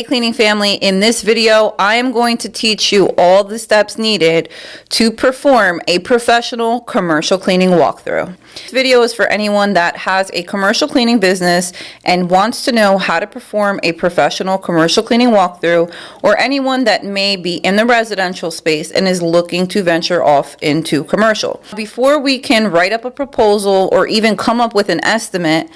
Hey cleaning family, in this video I am going to teach you all the steps needed to perform a professional commercial cleaning walkthrough. This video is for anyone that has a commercial cleaning business and wants to know how to perform a professional commercial cleaning walkthrough, or anyone that may be in the residential space and is looking to venture off into commercial. Before we can write up a proposal or even come up with an estimate,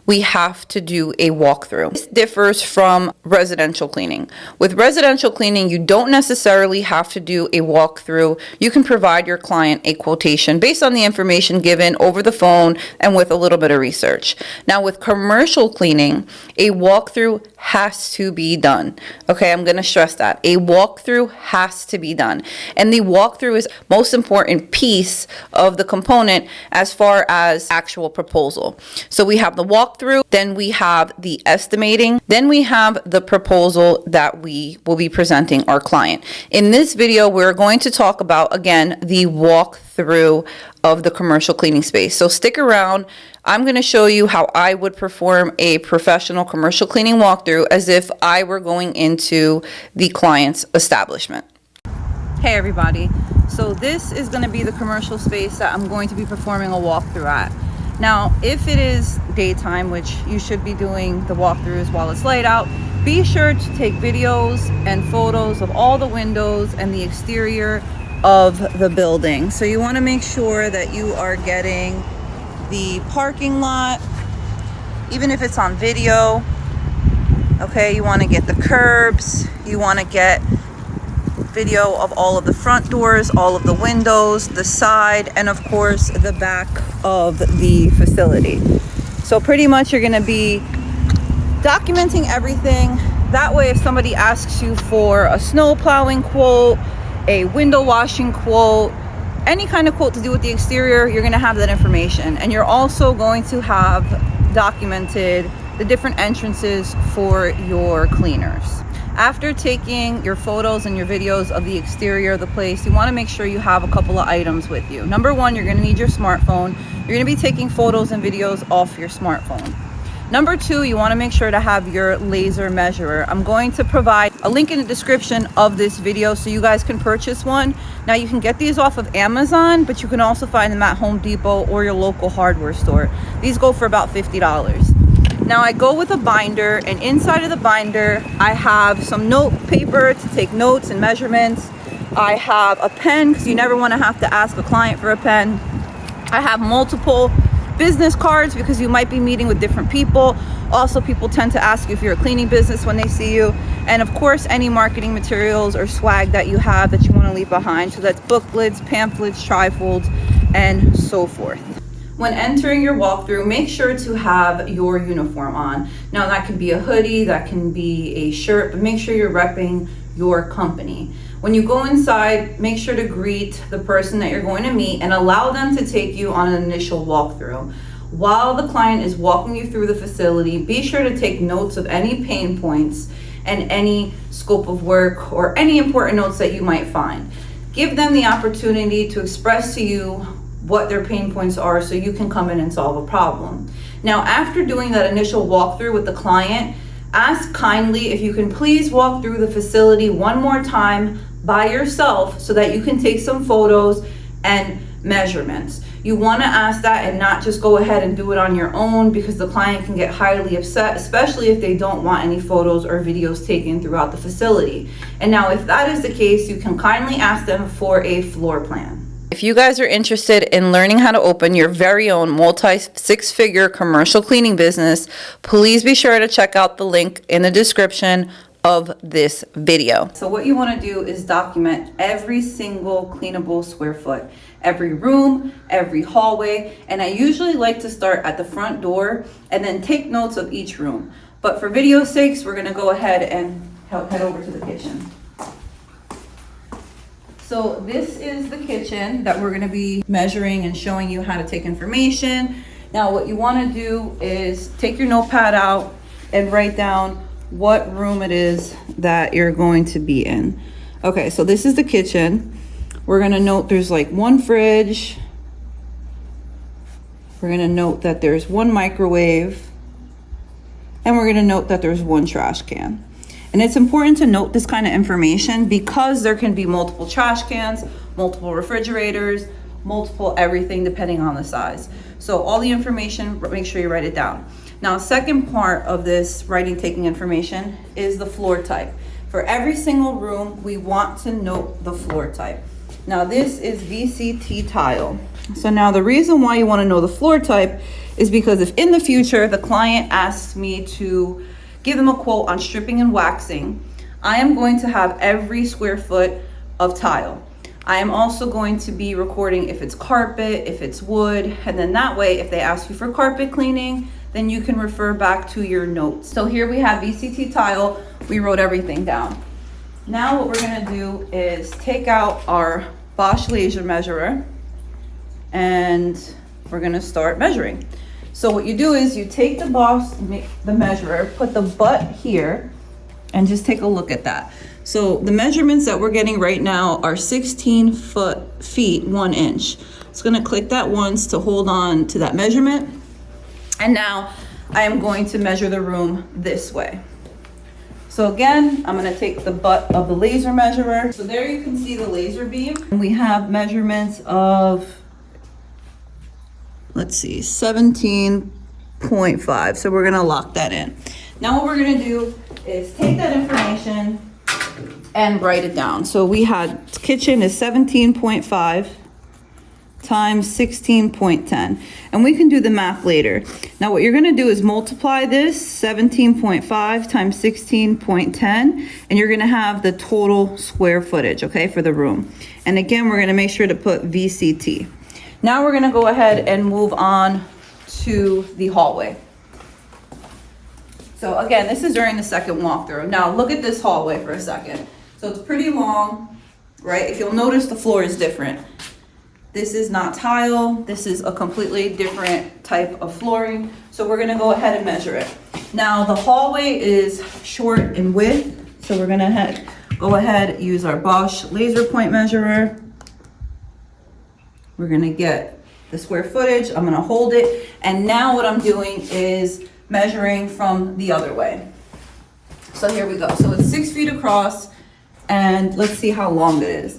we have to do a walkthrough. This differs from residential cleaning. With residential cleaning, you don't necessarily have to do a walkthrough. You can provide your client a quotation based on the information given over the phone and with a little bit of research. Now with commercial cleaning, a walkthrough has to be done. Okay, I'm going to stress that. A walkthrough has to be done. And the walkthrough is the most important piece of the component as far as actual proposal. So we have the walkthrough, then we have the estimating, then we have the proposal that we will be presenting our client. In this video, we're going to talk about, again, the walkthrough of the commercial cleaning space. So stick around. I'm going to show you how I would perform a professional commercial cleaning walkthrough as if I were going into the client's establishment. Hey everybody, so this is going to be the commercial space that I'm going to be performing a walkthrough at. Now, if it is daytime, which you should be doing the walkthroughs while it's light out, be sure to take videos and photos of all the windows and the exterior of the building. So you want to make sure that you are getting the parking lot, even if it's on video. Okay, you want to get the curbs, you want to get video of all of the front doors, all of the windows, the side, and of course the back of the facility. So pretty much you're going to be documenting everything. That way if somebody asks you for a snow plowing quote, a window washing quote, any kind of quote to do with the exterior, you're going to have that information. And you're also going to have documented the different entrances for your cleaners. After taking your photos and your videos of the exterior of the place, you want to make sure you have a couple of items with you. Number one, you're going to need your smartphone. You're going to be taking photos and videos off your smartphone. Number two, you want to make sure to have your laser measurer. I'm going to provide a link in the description of this video so you guys can purchase one. Now you can get these off of Amazon, but you can also find them at Home Depot or your local hardware store. These go for about $50. Now I go with a binder, and inside of the binder I have some note paper to take notes and measurements. I have a pen because you never want to have to ask a client for a pen. I have multiple business cards because you might be meeting with different people. Also, people tend to ask you if you're a cleaning business when they see you. And of course, any marketing materials or swag that you have that you want to leave behind. So that's booklets, pamphlets, trifolds, and so forth. When entering your walkthrough, make sure to have your uniform on. Now that can be a hoodie, that can be a shirt, but make sure you're repping your company. When you go inside, make sure to greet the person that you're going to meet and allow them to take you on an initial walkthrough. While the client is walking you through the facility, be sure to take notes of any pain points and any scope of work or any important notes that you might find. Give them the opportunity to express to you what their pain points are so you can come in and solve a problem. Now, after doing that initial walkthrough with the client, ask kindly if you can please walk through the facility one more time by yourself so that you can take some photos and measurements. You want to ask that and not just go ahead and do it on your own, because the client can get highly upset, especially if they don't want any photos or videos taken throughout the facility. And now if that is the case, you can kindly ask them for a floor plan. If you guys are interested in learning how to open your very own multi-six-figure commercial cleaning business, please be sure to check out the link in the description of this video. So what you want to do is document every single cleanable square foot, every room, every hallway, and I usually like to start at the front door and then take notes of each room. But for video's sakes, we're going to go ahead and head over to the kitchen. So this is the kitchen that we're going to be measuring and showing you how to take information. Now what you want to do is take your notepad out and write down what room it is that you're going to be in. Okay, so this is the kitchen. We're going to note there's like one fridge. We're going to note that there's one microwave. And we're going to note that there's one trash can. And it's important to note this kind of information because there can be multiple trash cans, multiple refrigerators, multiple everything depending on the size. So all the information, make sure you write it down. Now, second part of this writing, taking information is the floor type. For every single room, we want to note the floor type. Now, this is VCT tile. So now the reason why you want to know the floor type is because if in the future the client asks me to give them a quote on stripping and waxing, I am going to have every square foot of tile. I am also going to be recording if it's carpet, if it's wood, and then that way, if they ask you for carpet cleaning, then you can refer back to your notes. So here we have VCT tile. We wrote everything down. Now what we're gonna do is take out our Bosch laser measurer and we're gonna start measuring. So what you do is you take the measurer, put the butt here, and just take a look at that. So the measurements that we're getting right now are 16 feet 1 inch. It's gonna click that once to hold on to that measurement. And now I am going to measure the room this way. So again, I'm gonna take the butt of the laser measurer. So there you can see the laser beam. And we have measurements of, let's see, 17.5. So we're gonna lock that in. Now what we're gonna do is take that information and write it down. So we had kitchen is 17.5 times 16.10. And we can do the math later. Now what you're gonna do is multiply this 17.5 times 16.10, and you're gonna have the total square footage, okay, for the room. And again, we're gonna make sure to put VCT. Now we're gonna go ahead and move on to the hallway. So again, this is during the second walkthrough. Now look at this hallway for a second. So it's pretty long, right? If you'll notice, the floor is different. This is not tile. This is a completely different type of flooring. So we're gonna go ahead and measure it. Now the hallway is short in width. So we're gonna go ahead, use our Bosch laser point measurer. We're gonna get the square footage. I'm gonna hold it. And now what I'm doing is measuring from the other way. So here we go. So it's 6 feet across, and let's see how long it is.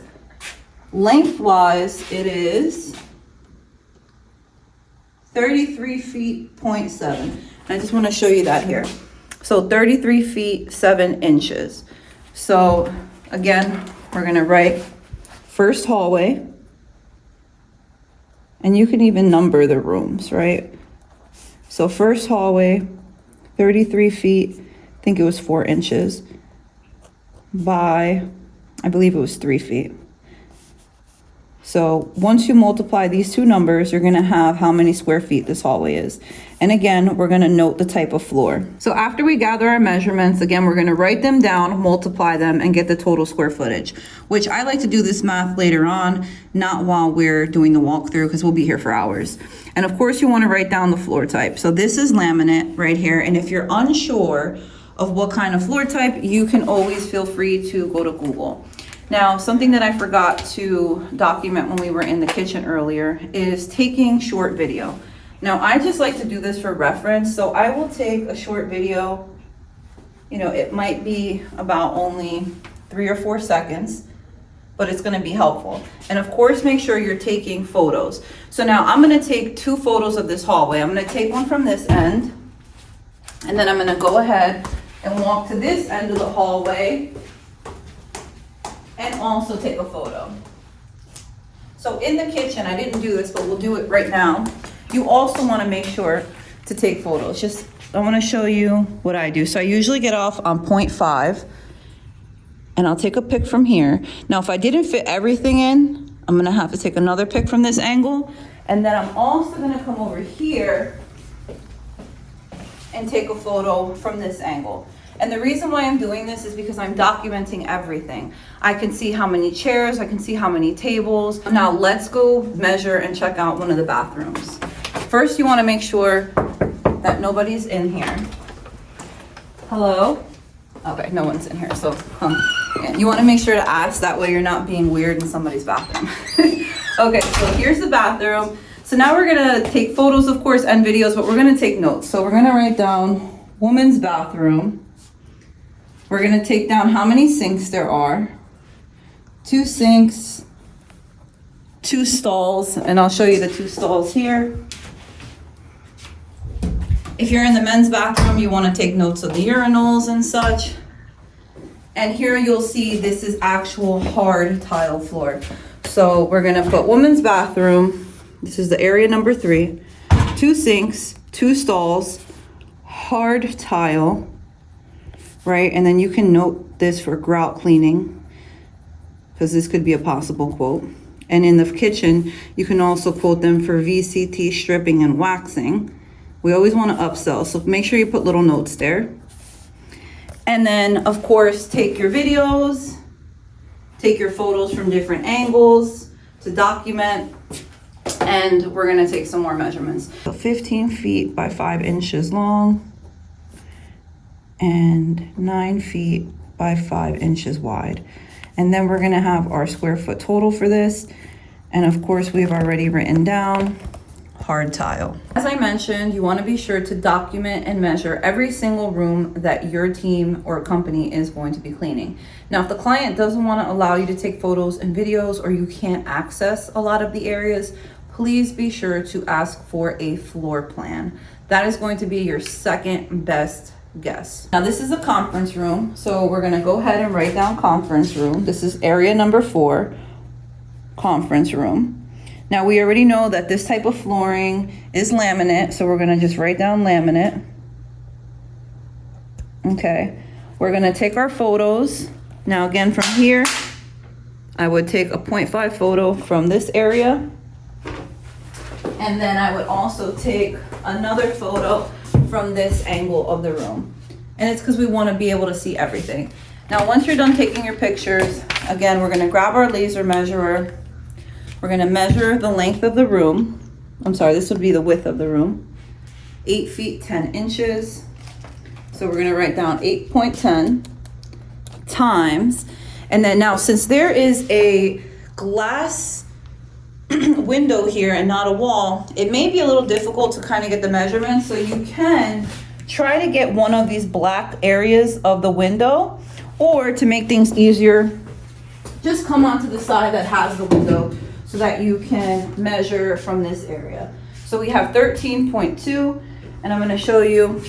Lengthwise, it is 33 feet, 0.7. And I just want to show you that here. So 33 feet, 7 inches. So again, we're going to write first hallway. And you can even number the rooms, right? So first hallway, 33 feet, I think it was 4 inches by, I believe it was 3 feet. So once you multiply these two numbers, you're gonna have how many square feet this hallway is. And again, we're gonna note the type of floor. So after we gather our measurements, again, we're gonna write them down, multiply them, and get the total square footage, which I like to do this math later on, not while we're doing the walkthrough, because we'll be here for hours. And of course, you wanna write down the floor type. So this is laminate right here. And if you're unsure of what kind of floor type, you can always feel free to go to Google. Now, something that I forgot to document when we were in the kitchen earlier is taking short video. Now, I just like to do this for reference, so I will take a short video. You know, it might be about only 3 or 4 seconds, but it's gonna be helpful. And of course, make sure you're taking photos. So now I'm gonna take 2 photos of this hallway. I'm gonna take one from this end, and then I'm gonna go ahead and walk to this end of the hallway and also take a photo. So in the kitchen, I didn't do this, but we'll do it right now. You also wanna make sure to take photos. Just, I wanna show you what I do. So I usually get off on 0.5, and I'll take a pic from here. Now, if I didn't fit everything in, I'm gonna have to take another pic from this angle, and then I'm also gonna come over here and take a photo from this angle. And the reason why I'm doing this is because I'm documenting everything. I can see how many chairs, I can see how many tables. Now let's go measure and check out one of the bathrooms. First, you wanna make sure that nobody's in here. Hello? Okay, no one's in here, so yeah, you wanna make sure to ask, that way you're not being weird in somebody's bathroom. Okay, so here's the bathroom. So now we're gonna take photos, of course, and videos, but we're gonna take notes. So we're gonna write down woman's bathroom. We're gonna take down how many sinks there are. 2 sinks, 2 stalls, and I'll show you the 2 stalls here. If you're in the men's bathroom, you wanna take notes of the urinals and such. And here you'll see this is actual hard tile floor. So we're gonna put women's bathroom. This is the area number 3. 2 sinks, 2 stalls, hard tile, right? And then you can note this for grout cleaning, because this could be a possible quote. And in the kitchen, you can also quote them for VCT stripping and waxing. We always want to upsell, so make sure you put little notes there. And then, of course, take your videos, take your photos from different angles to document, and we're gonna take some more measurements. So 15 feet by 5 inches long and 9 feet by 5 inches wide. And then we're gonna have our square foot total for this. And of course, we've already written down hard tile. As I mentioned, you wanna be sure to document and measure every single room that your team or company is going to be cleaning. Now, if the client doesn't wanna allow you to take photos and videos, or you can't access a lot of the areas, please be sure to ask for a floor plan. That is going to be your second best guess. Now, this is a conference room, so we're gonna go ahead and write down conference room. This is area number 4, conference room. Now, we already know that this type of flooring is laminate, so we're gonna just write down laminate. Okay, we're gonna take our photos. Now, again, from here, I would take a 0.5 photo from this area. And then I would also take another photo from this angle of the room. And it's because we want to be able to see everything. Now, once you're done taking your pictures, again, we're going to grab our laser measurer. We're going to measure the length of the room. I'm sorry, this would be the width of the room. 8 feet, 10 inches. So we're going to write down 8.10 times. And then now, since there is a glass window here and not a wall, it may be a little difficult to kind of get the measurements. So you can try to get one of these black areas of the window, or to make things easier, just come onto the side that has the window so that you can measure from this area. So we have 13.2, and I'm going to show you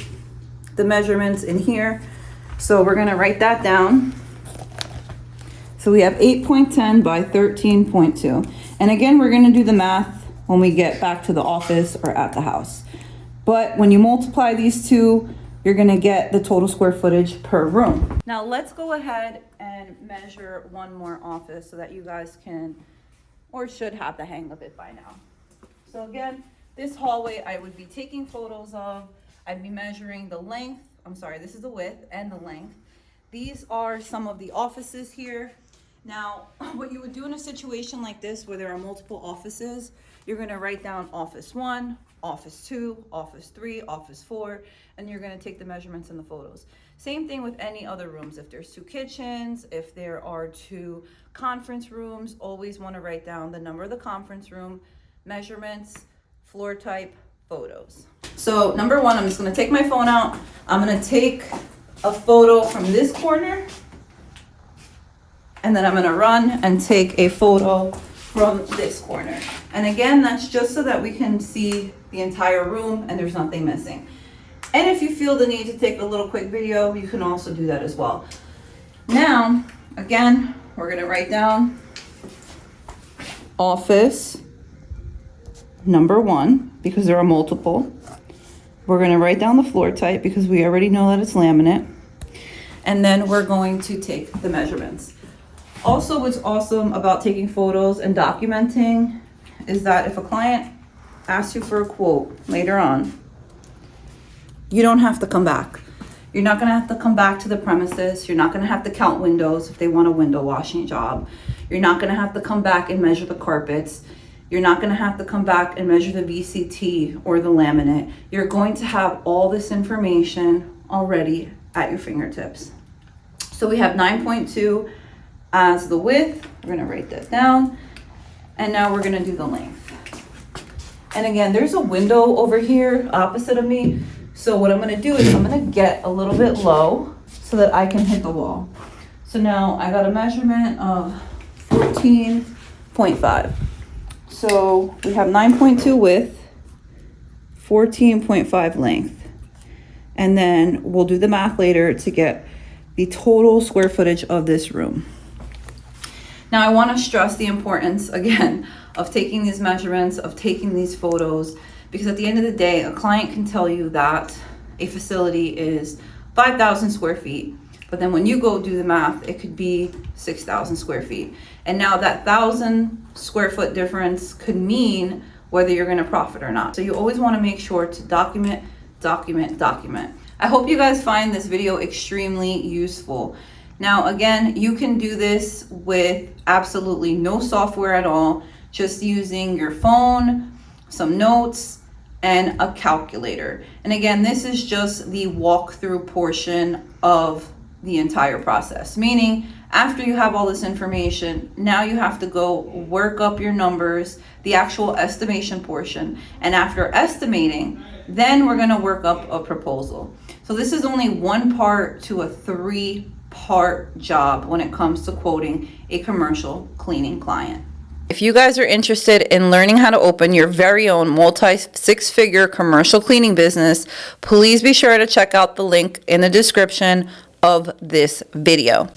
the measurements in here. So we're going to write that down. So we have 8.10 by 13.2. And again, we're gonna do the math when we get back to the office or at the house. But when you multiply these two, you're gonna get the total square footage per room. Now let's go ahead and measure one more office so that you guys can, or should have the hang of it by now. So again, this hallway I would be taking photos of. I'd be measuring the length, this is the width and the length. These are some of the offices here. Now, what you would do in a situation like this where there are multiple offices, you're gonna write down office 1, office 2, office 3, office 4, and you're gonna take the measurements and the photos. Same thing with any other rooms. If there's 2 kitchens, if there are 2 conference rooms, always wanna write down the number of the conference room, measurements, floor type, photos. So number 1, I'm just gonna take my phone out. I'm gonna take a photo from this corner, and then I'm gonna run and take a photo from this corner. And again, that's just so that we can see the entire room and there's nothing missing. And if you feel the need to take a little quick video, you can also do that as well. Now, again, we're gonna write down office number 1, because there are multiple. We're gonna write down the floor type because we already know that it's laminate. And then we're going to take the measurements. Also, what's awesome about taking photos and documenting is that if a client asks you for a quote later on, you don't have to come back. You're not gonna have to come back to the premises. You're not gonna have to count windows if they want a window washing job. You're not gonna have to come back and measure the carpets. You're not gonna have to come back and measure the VCT or the laminate. You're going to have all this information already at your fingertips. So we have 9.2 as the width. We're gonna write that down. And now we're gonna do the length. And again, there's a window over here opposite of me. So what I'm gonna do is I'm gonna get a little bit low so that I can hit the wall. So now I got a measurement of 14.5. So we have 9.2 width, 14.5 length. And then we'll do the math later to get the total square footage of this room. Now I want to stress the importance again of taking these measurements, of taking these photos, because at the end of the day, a client can tell you that a facility is 5,000 square feet, but then when you go do the math, it could be 6,000 square feet. And now that 1,000 square foot difference could mean whether you're going to profit or not. So you always want to make sure to document. I hope you guys find this video extremely useful. Now, again, you can do this with absolutely no software at all, just using your phone, some notes, and a calculator. And again, this is just the walkthrough portion of the entire process, meaning after you have all this information, now you have to go work up your numbers, the actual estimation portion. And after estimating, then we're gonna work up a proposal. So this is only one part to a 3-part job when it comes to quoting a commercial cleaning client. If you guys are interested in learning how to open your very own multi-6-figure commercial cleaning business, please be sure to check out the link in the description of this video.